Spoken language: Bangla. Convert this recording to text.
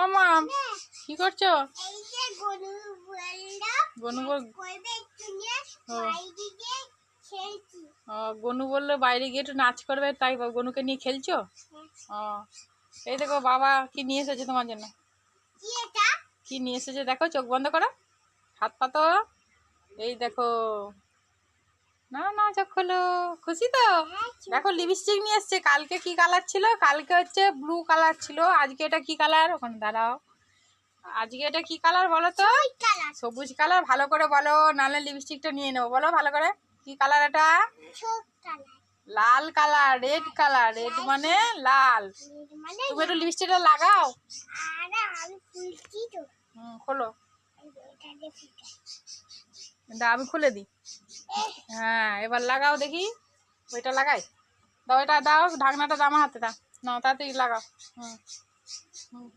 মামা কি করছো? গনু বললো বাইরে গিয়ে একটু নাচ করবে, তাই গনুকে নিয়ে খেলছো? ও এই দেখো বাবা কি নিয়ে এসেছে তোমার জন্য। কি নিয়ে এসেছে দেখো, চোখ বন্ধ করো, হাত পাতো। এই দেখো, না না চোখ খোলো। খুশি তো? দেখো লিপস্টিক নিয়ে এসছে। কালকে কি কালার ছিল? কালকে হচ্ছে ব্লু কালার ছিল। আজকে এটা কি কালার? ওখানে দাঁড়াও, আজকে এটা কি কালার বলো তো? সবুজ কালার। ভালো করে বলো, নাহলে লিপস্টিকটা নিয়ে নেবো। বলো ভালো করে, কি কালার এটা? লাল কালার, রেড কালার। রেড মানে লাল। তুমি একটু লিপস্টিকটা লাগাও। খোলো, আমি খুলে দিই। হ্যাঁ এবার লাগাও দেখি। ওইটা লাগাই দাও, এটা দাও, ঢাকনাটা দাও আমার হাতে দাও। নাও তাড়াতাড়ি লাগাও। হুম হুম।